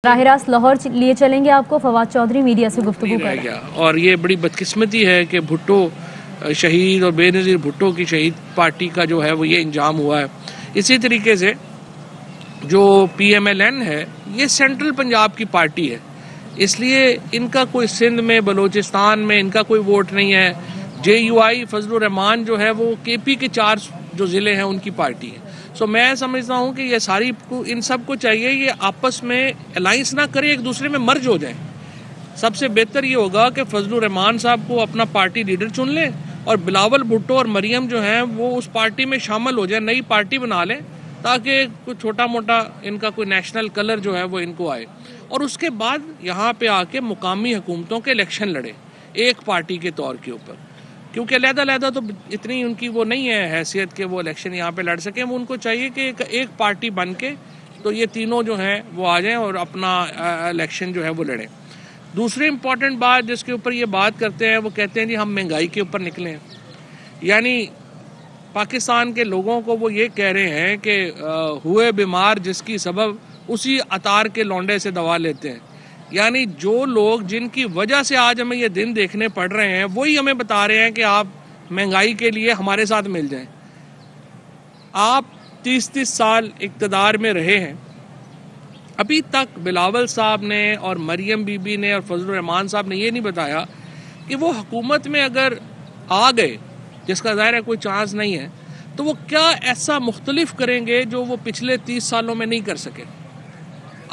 राह रास्त लाहौर लिए चलेंगे आपको। फवाद चौधरी मीडिया से गुफ्तगू कर रहे हैं। और ये बड़ी बदकिस्मती है कि भुट्टो शहीद और बेनज़ीर भुट्टो की शहीद पार्टी का जो है वो ये इंजाम हुआ है। इसी तरीके से जो PMLN है ये सेंट्रल पंजाब की पार्टी है, इसलिए इनका कोई सिंध में बलूचिस्तान में इनका कोई वोट नहीं है। JUI फजलुर रहमान जो है वो KP के 4 जो ज़िले हैं उनकी पार्टी है। सो मैं समझता हूँ कि ये सारी इन सब को चाहिए ये आपस में अलाइंस ना करें, एक दूसरे में मर्ज हो जाए। सबसे बेहतर ये होगा कि फजलुर रहमान साहब को अपना पार्टी लीडर चुन लें और बिलावल भुट्टो और मरियम जो हैं वो उस पार्टी में शामिल हो जाए, नई पार्टी बना लें ताकि कुछ छोटा मोटा इनका कोई नेशनल कलर जो है वो इनको आए और उसके बाद यहाँ पे आके मुकामी हुकूमतों के इलेक्शन लड़े एक पार्टी के तौर के ऊपर, क्योंकि अलहदा तो इतनी उनकी वो नहीं है हैसियत के वो इलेक्शन यहाँ पे लड़ सकें। वो उनको चाहिए कि एक पार्टी बन के तो ये तीनों जो हैं वो आ जाएं और अपना इलेक्शन जो है वो लड़ें। दूसरी इम्पॉर्टेंट बात जिसके ऊपर ये बात करते हैं वो कहते हैं जी हम महंगाई के ऊपर निकले हैं, यानी पाकिस्तान के लोगों को वो ये कह रहे हैं कि हुए बीमार जिसकी सबब उसी अतार के लौंडे से दवा लेते हैं। यानी जो लोग जिनकी वजह से आज हमें ये दिन देखने पड़ रहे हैं वही हमें बता रहे हैं कि आप महंगाई के लिए हमारे साथ मिल जाएं। आप 30-30 साल इक़्तिदार में रहे हैं, अभी तक बिलावल साहब ने और मरियम बीबी ने और फजलुर रहमान साहब ने ये नहीं बताया कि वो हुकूमत में अगर आ गए, जिसका ज़ाहिर है कोई चांस नहीं है, तो वो क्या ऐसा मुख्तलिफ करेंगे जो वो पिछले 30 सालों में नहीं कर सके।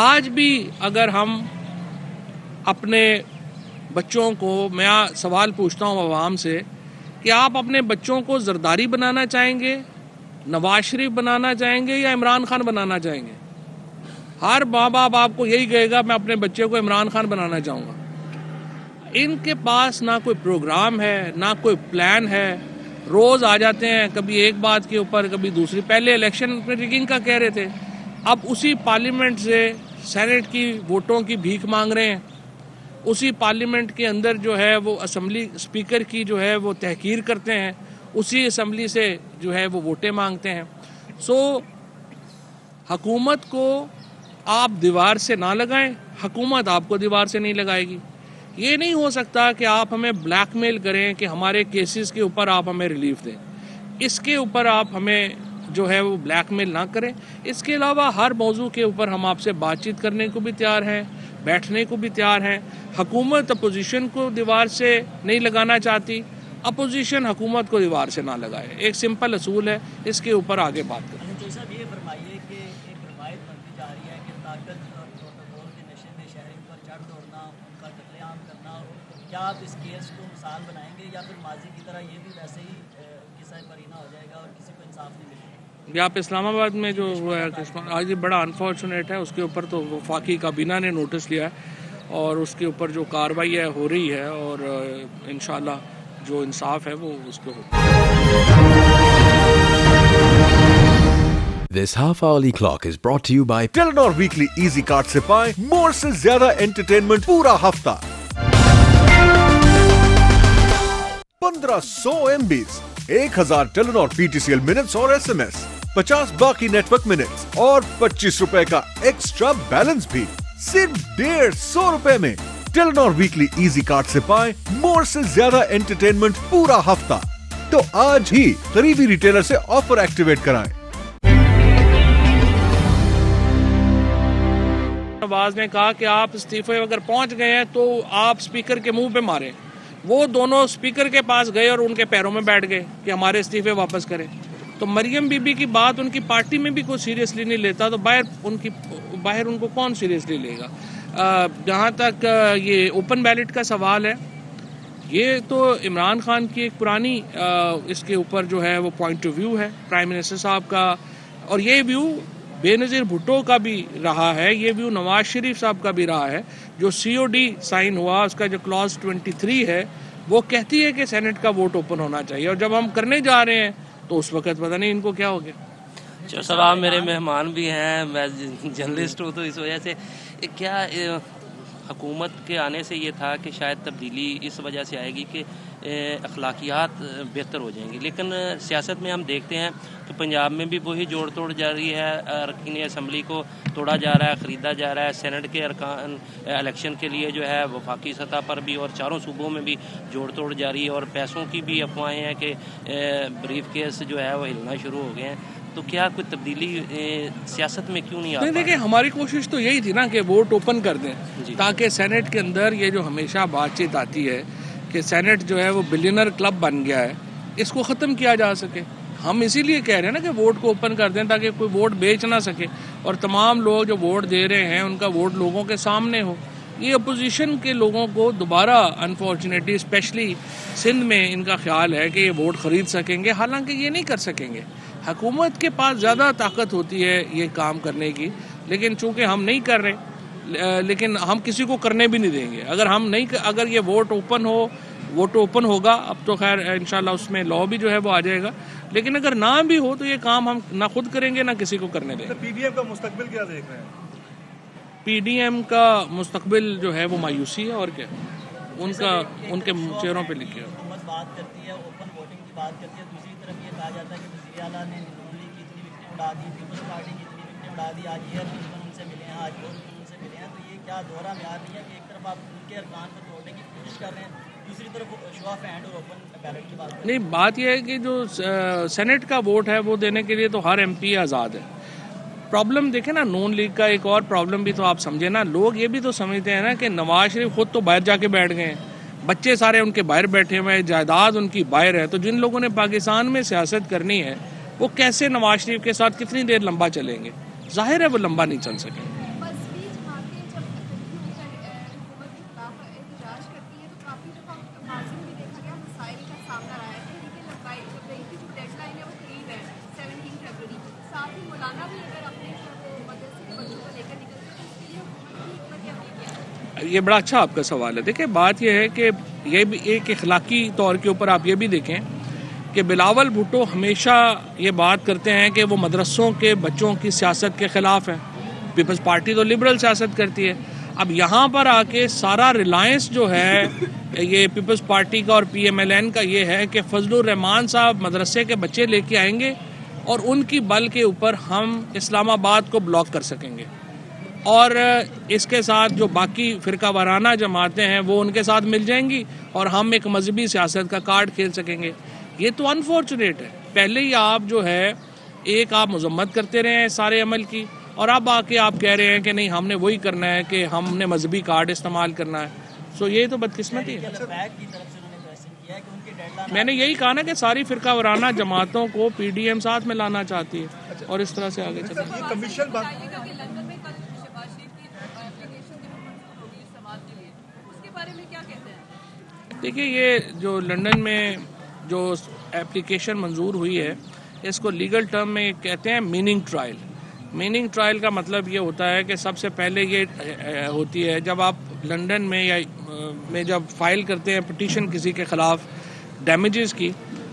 आज भी अगर हम अपने बच्चों को, मैं सवाल पूछता हूँ आवाम से कि आप अपने बच्चों को जरदारी बनाना चाहेंगे, नवाज शरीफ बनाना चाहेंगे या इमरान खान बनाना चाहेंगे? हर माँ बाप आपको यही कहेगा मैं अपने बच्चे को इमरान खान बनाना चाहूँगा। इनके पास ना कोई प्रोग्राम है ना कोई प्लान है, रोज़ आ जाते हैं कभी एक बात के ऊपर कभी दूसरी। पहले इलेक्शन में रिगिंग का कह रहे थे, अब उसी पार्लियामेंट से सेनेट की वोटों की भीख मांग रहे हैं, उसी पार्लियामेंट के अंदर जो है वो असम्बली स्पीकर की जो है वो तहकीर करते हैं, उसी असम्बली से जो है वो वोटें मांगते हैं। सो हुकूमत को आप दीवार से ना लगाएं, हुकूमत आपको दीवार से नहीं लगाएगी। ये नहीं हो सकता कि आप हमें ब्लैकमेल करें कि हमारे केसेस के ऊपर आप हमें रिलीफ दें, इसके ऊपर आप हमें जो है वो ब्लैकमेल ना करें। इसके अलावा हर मौजू के ऊपर हम आपसे बातचीत करने को भी तैयार हैं, बैठने को भी तैयार हैं। हुकूमत अपोजिशन को दीवार से नहीं लगाना चाहती, अपोजिशन हुकूमत को दीवार से ना लगाए। एक सिंपल असूल है, इसके ऊपर आगे बात करें। ये फरमाइए कि एक रवायत बनती जा रही है कि ताकत और प्रोटोकॉल के नशे में शहरी पर चढ़ दौड़ना, उनका कत्लेआम करना, क्या आप इस केस को मिसाल बनाएंगे या फिर माजी की तरह ये भी वैसे ही किस्सा परिना हो जाएगा और किसी को इंसाफ नहीं मिलेगा? ये आप इस्लामाबाद में जो हुआ है आज ये बड़ा अनफॉर्चुनेट है, उसके ऊपर तो वफाकी काबीना ने नोटिस लिया है और उसके ऊपर जो कार्रवाई है हो रही है और इंशाल्लाह जो इंसाफ है वो उसको होगा। This half-hourly clock is brought to you by Telenor Weekly Easy Card से पाएं more से ज्यादा एंटरटेनमेंट पूरा हफ्ता। 1500 MBs, 1000 Telenor PTCL मिनट्स और SMS, 50 बाकी नेटवर्क मिनट्स और 25 रुपए का एक्स्ट्रा बैलेंस भी सिर्फ 150 रुपए में। टेलीनॉर वीकली इजी कार्ड से पाएं मोर से ज्यादा एंटरटेनमेंट पूरा हफ्ता। तो आज ही करीबी रिटेलर से ऑफर एक्टिवेट कराएं। नवाज ने कहा कि आप इस्तीफे अगर पहुंच गए हैं तो आप स्पीकर के मुंह पे मारें। वो दोनों स्पीकर के पास गए और उनके पैरों में बैठ गए कि हमारे इस्तीफे वापस करें। तो मरियम बीबी की बात उनकी पार्टी में भी कोई सीरियसली नहीं लेता, तो बाहर उनको कौन सीरियसली लेगा। जहाँ तक ये ओपन बैलेट का सवाल है, ये तो इमरान खान की एक पुरानी इसके ऊपर जो है वो पॉइंट ऑफ व्यू है प्राइम मिनिस्टर साहब का, और ये व्यू बेनज़ीर भुट्टो का भी रहा है, ये व्यू नवाज शरीफ साहब का भी रहा है। जो COD साइन हुआ उसका जो क्लॉज 23 है वो कहती है कि सेनेट का वोट ओपन होना चाहिए, और जब हम करने जा रहे हैं तो उस वक्त पता नहीं इनको क्या हो गया। चलो सर, आप मेरे मेहमान भी हैं, मैं जर्नलिस्ट हूँ, तो इस वजह से क्या हुकूमत के आने से ये था कि शायद तब्दीली इस वजह से आएगी कि अखलाकियात बेहतर हो जाएंगी। लेकिन सियासत में हम देखते हैं कि पंजाब में भी वही जोड़ तोड़ जारी है, अरकान असम्बली को तोड़ा जा रहा है, ख़रीदा जा रहा है, सेनेट के अरकान इलेक्शन के लिए जो है वफाकी सतह पर भी और चारों सूबों में भी जोड़ तोड़ जारी है, और पैसों की भी अफवाहें हैं कि ब्रीफ केस जो है वो हिलना शुरू हो गए हैं। तो क्या कोई तब्दीली सियासत में क्यों नहीं आ नहीं, देखिए हमारी कोशिश तो यही थी ना कि वोट ओपन कर दें, ताकि सेनेट के अंदर ये जो हमेशा बातचीत आती है कि सेनेट जो है वो बिलियनर क्लब बन गया है, इसको ख़त्म किया जा सके। हम इसीलिए कह रहे हैं ना कि वोट को ओपन कर दें ताकि कोई वोट बेच ना सके, और तमाम लोग जो वोट दे रहे हैं उनका वोट लोगों के सामने हो। ये अपोजिशन के लोगों को दोबारा अनफॉर्चुनेटली स्पेशली सिंध में इनका ख्याल है कि ये वोट ख़रीद सकेंगे, हालांकि ये नहीं कर सकेंगे। हुकूमत के पास ज़्यादा ताकत होती है ये काम करने की, लेकिन चूँकि हम नहीं कर रहे, लेकिन हम किसी को करने भी नहीं देंगे। अगर ये वोट ओपन होगा, अब तो खैर इंशाल्लाह उसमें लॉ भी जो है वो आ जाएगा, लेकिन अगर ना भी हो तो ये काम हम ना खुद करेंगे ना किसी को करने देंगे। पीडीएम का मुस्तकबिल क्या देख रहे हैं? पीडीएम का मुस्तकबिल जो है वो मायूसी है, और क्या उनके चेहरों पे लिखे हुकूमत बात करती है, ओपन वोटिंग की बात करती है, दूसरी तरफ ये कहा जाता है कि वज़ीर आला ने नून लीग की इतनी विकटें उड़ा दी, पीपल्स पार्टी की इतनी विकटें उड़ा दी, आज ये रुकन उनसे मिले हैं, आज वो रुकन उनसे मिले हैं। तो ये क्या दोहरा म्यार नहीं है कि एक तरफ आप उनके अरकान को तोड़ने की कोशिश कर रहे हैं, दूसरी तरफ शो ऑफ हैंड और ओपन बैलेट की बात कर रहे हैं? नहीं, बात यह है कि जो सेनेट का वोट है वो देने के लिए तो हर एमपी आज़ाद है। प्रॉब्लम देखें ना, नून लीग का एक और प्रॉब्लम भी तो आप समझे ना, लोग ये भी तो समझते हैं ना कि नवाज शरीफ खुद तो बाहर जाके बैठ गए हैं, बच्चे सारे उनके बाहर बैठे हुए हैं, जायदाद उनकी बाहर है, तो जिन लोगों ने पाकिस्तान में सियासत करनी है वो कैसे नवाज शरीफ के साथ कितनी देर लंबा चलेंगे? जाहिर है वो लंबा नहीं चल सके। ये बड़ा अच्छा आपका सवाल है। देखिए बात यह है कि ये भी एक इखलाकी तौर के ऊपर आप ये भी देखें कि बिलावल भुट्टो हमेशा ये बात करते हैं कि वो मदरसों के बच्चों की सियासत के ख़िलाफ़ है। पीपल्स पार्टी तो लिबरल सियासत करती है। अब यहाँ पर आके सारा रिलायंस जो है ये पीपल्स पार्टी का और PMLN का ये है कि फजलुर रहमान साहब मदरसे के बच्चे लेके आएंगे और उनकी बल के ऊपर हम इस्लामाबाद को ब्लॉक कर सकेंगे, और इसके साथ जो बाकी फ़िरका वाराना जमातें हैं वो उनके साथ मिल जाएंगी और हम एक मजहबी सियासत का कार्ड खेल सकेंगे। ये तो अनफॉर्चुनेट है। पहले ही आप जो है एक आप मजम्मत करते रहे हैं सारे अमल की, और अब आके आप कह रहे हैं कि नहीं हमने वही करना है कि हमने मजहबी कार्ड इस्तेमाल करना है। सो ये तो बदकिस्मती है। मैंने यही कहा ना कि सारी फ़िरका वाराना जमातों को PDM साथ में लाना चाहती है और इस तरह से आगे चलना। कमीशन देखिए ये जो लंदन में जो एप्लीकेशन मंजूर हुई है इसको लीगल टर्म में कहते हैं मीनिंग ट्रायल। मीनिंग ट्रायल का मतलब ये होता है कि सबसे पहले ये होती है जब आप लंदन में या में जब फाइल करते हैं पिटीशन किसी के ख़िलाफ़ डैमेजेस की,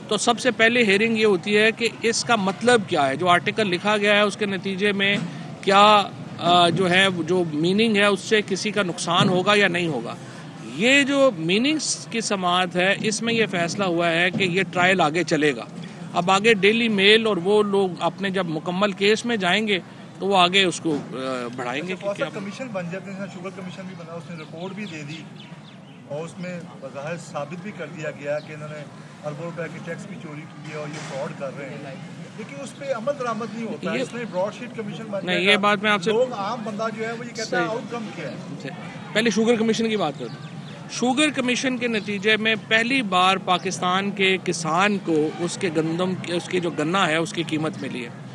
तो सबसे पहले हेयरिंग ये होती है कि इसका मतलब क्या है, जो आर्टिकल लिखा गया है उसके नतीजे में क्या जो है जो मीनिंग है उससे किसी का नुकसान होगा या नहीं होगा। ये जो मीनिंग्स की समाअत है इसमें यह फैसला हुआ है कि ये ट्रायल आगे चलेगा। अब आगे डेली मेल और वो लोग अपने जब मुकम्मल केस में जाएंगे तो वो आगे उसको बढ़ाएंगे। क्या कमीशन बन जाते हैं? शुगर कमीशन भी बना, उसने रिपोर्ट भी दे दी और उसमें बज़ाहिर साबित भी कर दिया गया कि इन्होंने अरबों रुपए की टैक्स भी चोरी की है और ये फ्रॉड कर रहे हैं, लेकिन उस पर अमल दरामद नहीं होता है। इसमें ब्रॉडशीट कमीशन बन नहीं, ये बात मैं आपसे लोग आम बंदा जो है वो ये कहता है आउटकम क्या है। पहले शुगर कमीशन की बात करते हैं। शुगर कमीशन के नतीजे में पहली बार पाकिस्तान के किसान को उसके गंदम उसकी जो गन्ना है उसकी कीमत मिली है।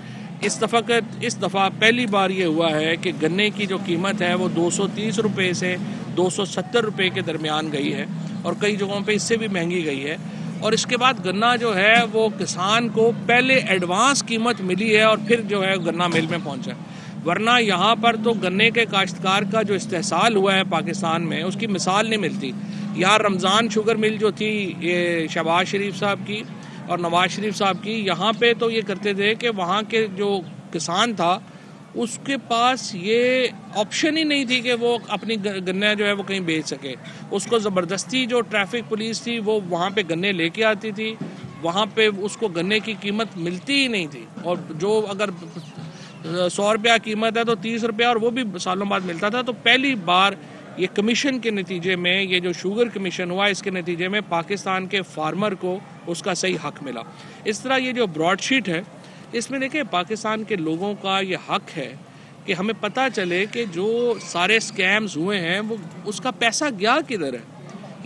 इस दफ़ा पहली बार ये हुआ है कि गन्ने की जो कीमत है वो 230 रुपये से 270 रुपये के दरमियान गई है और कई जगहों पे इससे भी महंगी गई है। और इसके बाद गन्ना जो है वो किसान को पहले एडवांस कीमत मिली है और फिर जो है गन्ना मिल में पहुंचा। वरना यहाँ पर तो गन्ने के काश्तकार का जो इस्तेहसाल हुआ है पाकिस्तान में उसकी मिसाल नहीं मिलती। यहाँ रमज़ान शुगर मिल जो थी ये शहबाज शरीफ साहब की और नवाज शरीफ साहब की, यहाँ पे तो ये करते थे कि वहाँ के जो किसान था उसके पास ये ऑप्शन ही नहीं थी कि वो अपनी गन्ना जो है वो कहीं बेच सके। उसको ज़बरदस्ती जो ट्रैफिक पुलिस थी वो वहाँ पे गन्ने लेके आती थी, वहाँ पे उसको गन्ने की कीमत मिलती ही नहीं थी, और जो अगर 100 रुपया कीमत है तो 30 रुपया, और वो भी सालों बाद मिलता था। तो पहली बार ये कमीशन के नतीजे में, ये जो शुगर कमीशन हुआ, इसके नतीजे में पाकिस्तान के फार्मर को उसका सही हक मिला। इस तरह ये जो ब्रॉडशीट है, इसमें देखिए पाकिस्तान के लोगों का ये हक है कि हमें पता चले कि जो सारे स्कैम्स हुए हैं वो उसका पैसा गया किधर है,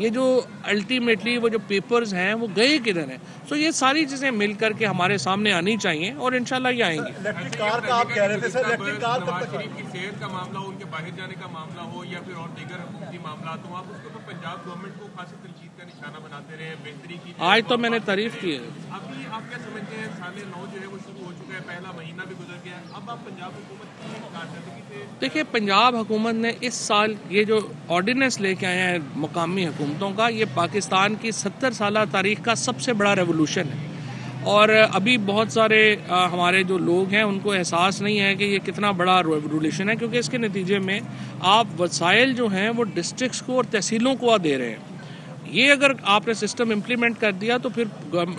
ये जो अल्टीमेटली वो जो पेपर्स हैं वो गए किधर हैं। सो ये सारी चीज़ें मिल करके हमारे सामने आनी चाहिए और इंशाल्लाह ये आएंगी। इलेक्ट्रिक कार का आप कह रहे थे सर, इलेक्ट्रिक कार कब तक शरीफ की सेहत का मामला हो, उनके बाहर जाने का मामला हो, या फिर और दीगर हुकूमती मामला, तो आप उसके ऊपर पंजाब गवर्नमेंट को खासी तनकीद का निशाना बनाते रहे, बेहतरी की। आज तो मैंने तारीफ की है। अभी आप क्या समझते हैं, साल 9 जो है वो शुरू हो चुका है, पहला महीना भी गुजर गया, अब आप पंजाब हुकूमत की कारकर्दगी से देखिए पंजाब हुकूमत ने इस साल ये जो ऑर्डिनेंस लेके आए हैं मुकामी हुकूमतों का, ये पाकिस्तान की 70 साल तारीख का सबसे बड़ा रेवोल्यूशन है। और अभी बहुत सारे हमारे जो लोग हैं उनको एहसास नहीं है कि ये कितना बड़ा रेवोल्यूशन है, क्योंकि इसके नतीजे में आप वसाइल जो हैं वो डिस्ट्रिक्ट्स को और तहसीलों को दे रहे हैं। ये अगर आपने सिस्टम इम्प्लीमेंट कर दिया तो फिर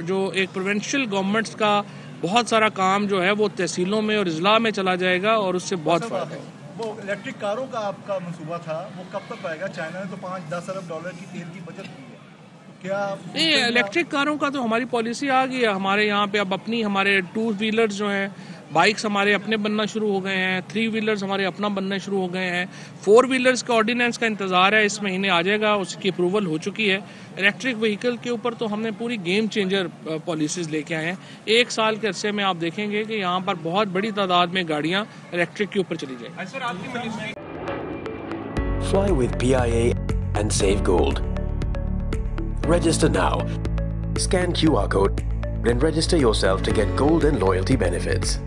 जो एक प्रोविंशियल गवर्नमेंट्स का बहुत सारा काम जो है वो तहसीलों में और अजला में चला जाएगा और उससे बहुत फ़ायदा है। वो इलेक्ट्रिक कारों का आपका मंसूबा था, वो कब तक आएगा? चाइना ने तो 5-10 अरब डॉलर की तेल की बचत की है, तो क्या नहीं, इलेक्ट्रिक कारों का तो हमारी पॉलिसी आ गई है। हमारे यहाँ पे अब अपनी हमारे 2 व्हीलर्स जो हैं, बाइक्स हमारे अपने बनना शुरू हो गए हैं, 3 व्हीलर्स हमारे अपना बनना शुरू हो गए हैं। 4 व्हीलर्स का ऑर्डिनेंस का इंतज़ार है, इस महीने आ जाएगा, उसकी अप्रूवल हो चुकी है। इलेक्ट्रिक व्हीकल के ऊपर तो हमने पूरी गेम चेंजर पॉलिसीज़ लेके आए हैं। 1 साल के अरसे में आप देखेंगे कि यहाँ पर बहुत बड़ी तादाद में गाड़ियाँ इलेक्ट्रिक के ऊपर चली जाएगी। सर आपकी ministry Fly with PIA and save gold. Register now. Scan QR code and register yourself to get gold and loyalty benefits.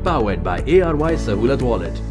Powered by ARY Sahulat Wallet.